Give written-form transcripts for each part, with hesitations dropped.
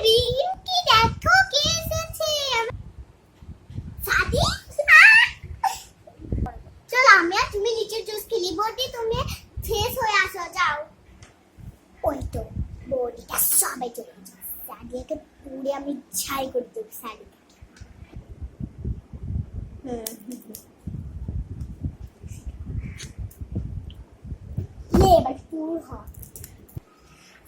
রিঙ্কি দেখো কে এসেছে। সাদি চলো আমি আর তুমি নিচের জুস খেলি। বডি তুমি ফ্রেশ হয়ে আসো, যাও। ওই তো বডিটা সবাই চলে গেছে। সাদিয়াকে পুরে আমি ছাই করে দেবো। সাদিয়া এবার পুর হ।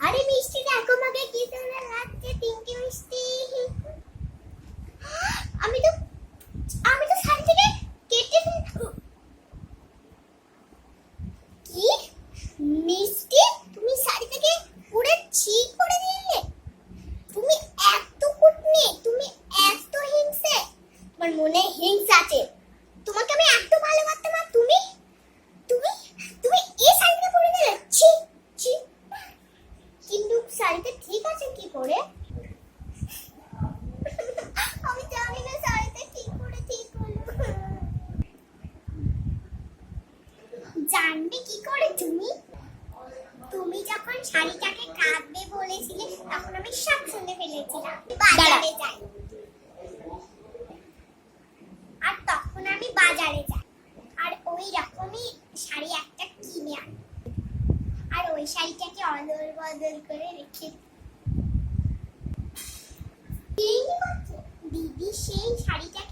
আরে মিষ্টি দেখো আমাকে কি সুন্দর লাগছে, পিঙ্কি মিষ্টি। আমি তো শাড়ি থেকে কেটে কি মিষ্টি, তুমি শাড়ি থেকে পুরো ছিঁড় করে দিলে। তুমি এত কুটনি, তুমি এত হিংসে, তোমার মনে হিংসা আছে। তোমাকে আমি এত ভালোবাসতাম আর তুমি তুমি তুমি এই শাড়িটা পরে দিলে। ছি ছি। কিন্তু শাড়িটা ঠিক আছে কি করে? আমি জানি না শাড়িটা কি করে ঠিক হলো। জানবে কি করে তুমি? তুমি যখন শাড়িটাকে কাটবে বলেছিলে তখন আমি সব শুনে ফেলেছিলাম। বাজারে যাই, আর তখন আমি বাজারে যাই আর ওই রকমই শাড়ি একটা কিনে আনি, আর ওই শাড়িটাকে অদল বদল করে রেখে দিদি সেই শাড়িটাকে